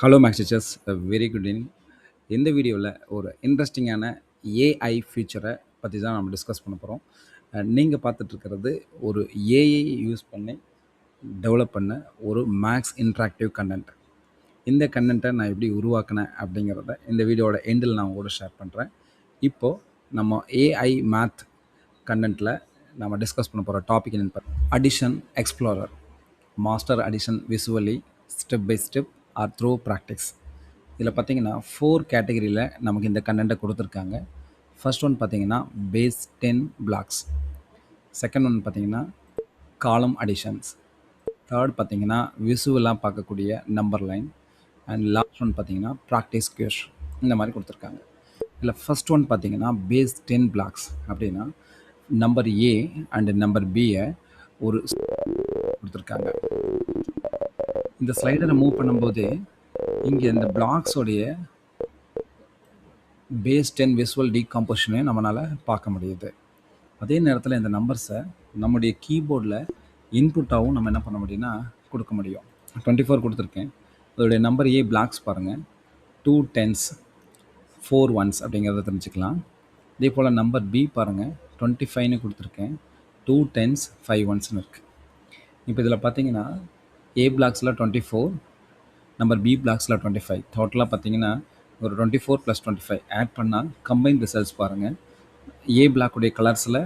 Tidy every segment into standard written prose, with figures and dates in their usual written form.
Hello maths teachers, very good evening. இந்த வீடியோவில் ஒரு இன்ட்ரெஸ்டிங்கான ஏஐ ஃபியூச்சரை பற்றி தான் நம்ம டிஸ்கஸ் பண்ண போகிறோம். நீங்கள் பார்த்துட்ருக்கிறது ஒரு ஏஐ யூஸ் பண்ணி டெவலப் பண்ண ஒரு மேக்ஸ் இன்ட்ராக்டிவ் கண்டென்ட். இந்த கண்டென்ட்டை நான் எப்படி உருவாக்கினேன் அப்படிங்கிறத இந்த வீடியோவோட எண்டில் நான் உங்களோட ஷேர் பண்ணுறேன். இப்போது நம்ம ஏஐ மேத் கண்டென்ட்டில் நம்ம டிஸ்கஸ் பண்ண போகிற டாபிக் என்னென்னு addition explorer, master addition visually, step by step or through practice. இதில் பார்த்தீங்கன்னா 4 கேட்டகரியில் நமக்கு இந்த கண்டென்ட்டை கொடுத்துருக்காங்க. ஃபர்ஸ்ட் ஒன் பார்த்தீங்கன்னா பேஸ் 10 பிளாக்ஸ். செகண்ட் ஒன் பார்த்தீங்கன்னா காலம் அடிஷன்ஸ். தேர்ட் பார்த்தீங்கன்னா விசுவலாக பார்க்கக்கூடிய number line. And last one பார்த்தீங்கன்னா ப்ராக்டிஸ் கியூஸ். இந்த மாதிரி கொடுத்துருக்காங்க. இதில் ஃபர்ஸ்ட் ஒன் பார்த்தீங்கன்னா பேஸ் 10 பிளாக்ஸ் அப்படின்னா நம்பர் ஏ அண்ட் நம்பர் பியை ஒரு கொடுத்துருக்காங்க. இந்த ஸ்லைடரை மூவ் பண்ணும்போது இங்கே இந்த பிளாக்ஸோடைய பேஸ் 10 விசுவல் டீகம்போசிஷனையும் நம்மளால் பார்க்க முடியுது. அதே நேரத்தில் இந்த நம்பர்ஸை நம்முடைய கீபோர்டில் இன்புட்டாகவும் நம்ம என்ன பண்ண முடியும்னா கொடுக்க முடியும். 24 கொடுத்துருக்கேன். அதோடைய நம்பர் ஏ பிளாக்ஸ் பாருங்கள், 2 10s 4 1s அப்படிங்கிறத தெரிஞ்சுக்கலாம். இதே போல் நம்பர் பி பாருங்கள், 25ன்னு கொடுத்துருக்கேன், 2 10s 5 1ஸ்ன்னு இருக்குது. இப்போ இதில் பார்த்தீங்கன்னா ஏ பிளாக்ஸில் 24, நம்பர் பி பிளாக்ஸில் 25, டோட்டலாக பார்த்தீங்கன்னா ஒரு 24 + 25 ஆட் பண்ணால் கம்பைன் ரிசல்ட்ஸ் பாருங்கள். ஏ பிளாக்குடைய கலர்ஸில்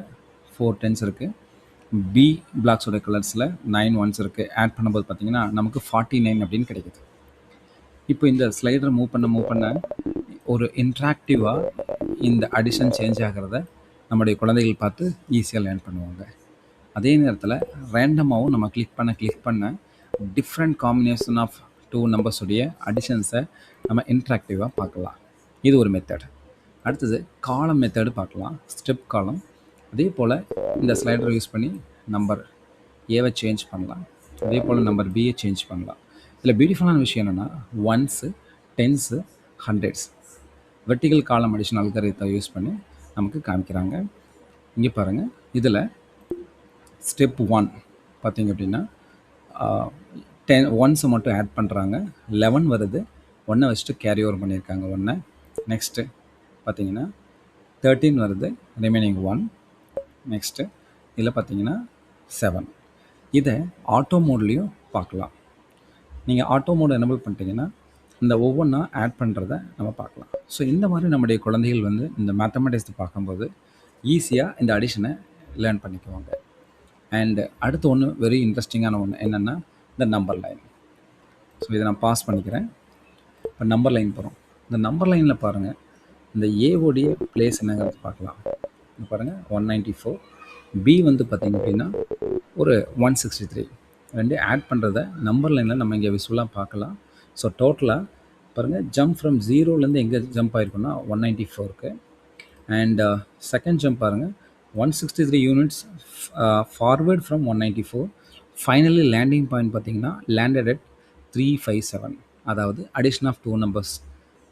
4 10s இருக்குது, பி பிளாக்ஸோடைய கலர்ஸில் 9 1s இருக்குது. ஆட் பண்ணும்போது பார்த்தீங்கன்னா நமக்கு 49 அப்படின்னு கிடைக்குது. இப்போ இந்த ஸ்லைடரை மூவ் பண்ண ஒரு இன்ட்ராக்டிவாக இந்த அடிஷன் சேஞ்ச் ஆகிறத நம்முடைய குழந்தைகள் பார்த்து ஈஸியாக லேர்ன் பண்ணுவாங்க. அதே நேரத்தில் ரேண்டமாகவும் நம்ம கிளிக் பண்ண டிஃப்ரெண்ட் காம்பினேஷன் ஆஃப் 2 நம்பர்ஸுடைய அடிஷன்ஸை நம்ம இன்ட்ராக்டிவாக பார்க்கலாம். இது ஒரு மெத்தட். அடுத்தது காலம் மெத்தடு பார்க்கலாம், ஸ்டெப் காலம். அதே போல் இந்த ஸ்லைடரை யூஸ் பண்ணி நம்பர் ஏவை சேஞ்ச் பண்ணலாம், அதே போல் நம்பர் பியை சேஞ்ச் பண்ணலாம். இதில் பியூட்டிஃபுல்லான விஷயம் என்னென்னா 1s 10s 100s வெர்டிகல் காலம் அடிஷன் அல்காரிதத்தை யூஸ் பண்ணி நமக்கு காமிக்கிறாங்க. இங்கே பாருங்கள், இதில் ஸ்டெப் 1 பார்த்தீங்க அப்படின்னா 10 1s மட்டும் ஆட் பண்ணுறாங்க, 11 வருது, 1 வச்சுட்டு கேரி ஓவர் பண்ணியிருக்காங்க 1. நெக்ஸ்ட்டு பார்த்தீங்கன்னா 13 வருது, ரிமைனிங் 1. நெக்ஸ்ட்டு இதில் பார்த்தீங்கன்னா 7. இதை ஆட்டோ மோட்லேயும் பார்க்கலாம். நீங்கள் ஆட்டோ மோட் எனபிள் பண்ணிட்டீங்கன்னா இந்த ஒவ்வொன்றா ஆட் பண்ணுறத நம்ம பார்க்கலாம். ஸோ இந்த மாதிரி நம்முடைய குழந்தைகள் வந்து இந்த மேத்தமெட்டிக்ஸ் பார்க்கும்போது ஈஸியாக இந்த அடிஷனை லேர்ன் பண்ணிக்குவாங்க. அண்ட் அடுத்து ஒன்று வெரி இன்ட்ரெஸ்டிங்கான ஒன்று என்னென்னா இந்த நம்பர் லைன். ஸோ இதை நான் பாஸ் பண்ணிக்கிறேன். இப்போ நம்பர் லைன் போகிறோம். இந்த நம்பர் லைனில் பாருங்கள், இந்த ஏவோடைய பிளேஸ் என்னங்கிறது பார்க்கலாம். பாருங்கள் 194, பி வந்து பார்த்திங்க அப்படின்னா ஒரு 163. ரெண்டு ஆட் பண்ணுறத நம்பர் லைனில் நம்ம இங்கே விசுவலாக பார்க்கலாம். ஸோ டோட்டலாக பாருங்கள், ஜம்ப் ஃப்ரம் 0லேருந்து எங்கே ஜம்ப் ஆகிருக்குன்னா 194க்கு. அண்ட் செகண்ட் ஜம்ப் பாருங்கள், 163 units forward from 194. Finally landing point பார்த்தீங்கன்னா லேண்டட் அட் 357. அதாவது அடிஷன் ஆஃப் 2 நம்பர்ஸ்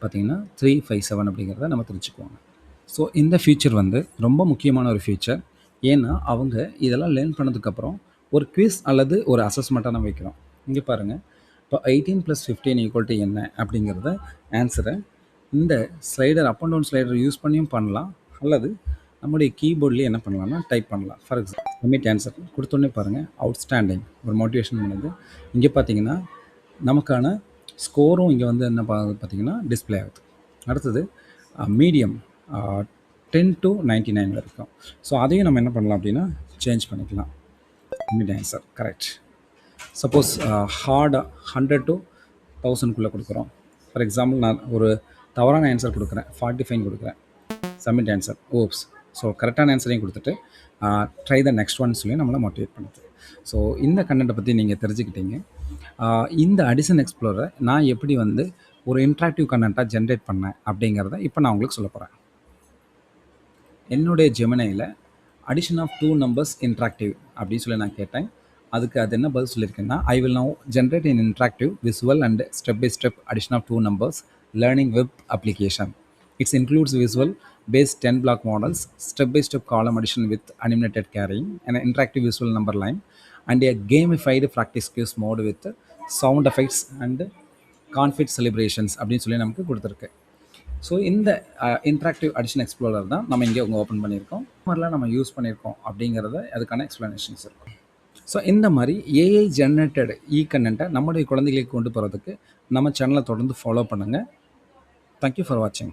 பார்த்தீங்கன்னா 357 அப்படிங்கிறத நம்ம தெரிஞ்சுக்குவாங்க. ஸோ இந்த ஃபீச்சர் வந்து ரொம்ப முக்கியமான ஒரு ஃபீச்சர். ஏன்னா அவங்க இதெல்லாம் லேர்ன் பண்ணதுக்கப்புறம் ஒரு குவிஸ் அல்லது ஒரு அசஸ்மெண்ட்டாக நம்ம வைக்கிறோம். இங்கே பாருங்கள், இப்போ 18 + 15 = என்ன அப்படிங்கிறத ஆன்சரை இந்த slider up and down slider use பண்ணியும் பண்ணலாம், அல்லது நம்முடைய கீபோர்ட்லேயே என்ன பண்ணலாம்னா டைப் பண்ணலாம். ஃபார் எக்ஸாம்பிள் சப்மிட் ஆன்சர் கொடுத்தோன்னே பாருங்கள், அவுட்ஸ்டாண்டிங் ஒரு மோட்டிவேஷன் பண்ணுது. இங்கே பார்த்தீங்கன்னா நமக்கான ஸ்கோரும் இங்கே வந்து என்ன பார்த்தீங்கன்னா டிஸ்பிளே ஆகுது. அடுத்தது மீடியம் 10 to 99 வரைக்கும். ஸோ அதையும் நம்ம என்ன பண்ணலாம் அப்படின்னா சேஞ்ச் பண்ணிக்கலாம். Submit answer correct. சப்போஸ் ஹார்டாக 100 to 1000 கொடுக்குறோம். ஃபார் எக்ஸாம்பிள் நான் ஒரு தவறான ஆன்சர் கொடுக்குறேன், 45 கொடுக்குறேன். Submit answer oops. ஸோ கரெக்டான ஆன்சரையும் கொடுத்துட்டு ட்ரை த நெக்ஸ்ட் ஒன் சொல்லி நம்மளை மோட்டிவேட் பண்ணுது. ஸோ இந்த கண்டென்ட்டை பற்றி நீங்கள் தெரிஞ்சுக்கிட்டீங்க. இந்த அடிஷன் எக்ஸ்ப்ளோரை நான் எப்படி வந்து ஒரு இன்ட்ராக்டிவ் கண்டென்ட்டாக ஜென்ரேட் பண்ணேன் அப்படிங்கிறத இப்போ நான் உங்களுக்கு சொல்ல போகிறேன். என்னுடைய ஜெமினியில் அடிஷன் ஆஃப் 2 நம்பர்ஸ் இன்ட்ராக்டிவ் அப்படின்னு சொல்லி நான் கேட்டேன். அதுக்கு அது என்ன பதில் சொல்லியிருக்கேன்னா, I will now generate an interactive visual and step by step addition of 2 numbers learning web application. It includes visual based 10 block models, step by step column addition with animated carrying, an interactive visual number line, and a gamified practice quiz mode with sound effects and confetti celebrations அப்படின்னு சொல்லி நமக்கு கொடுத்துருக்கு. So இந்த interactive addition explorer தான் நம்ம இங்கே open பண்ணியிருக்கோம். மாதிரிலாம் நம்ம யூஸ் பண்ணியிருக்கோம் அப்படிங்கிறத அதுக்கான எக்ஸ்ப்ளனேஷன்ஸ் இருக்கும். ஸோ இந்த மாதிரி ஏஐ ஜெனரேட்டட் கண்டென்ட்டை நம்முடைய குழந்தைகளுக்கு கொண்டு போகிறதுக்கு நம்ம சேனலை தொடர்ந்து ஃபாலோ பண்ணுங்கள். தேங்க்யூ ஃபார் வாட்சிங்.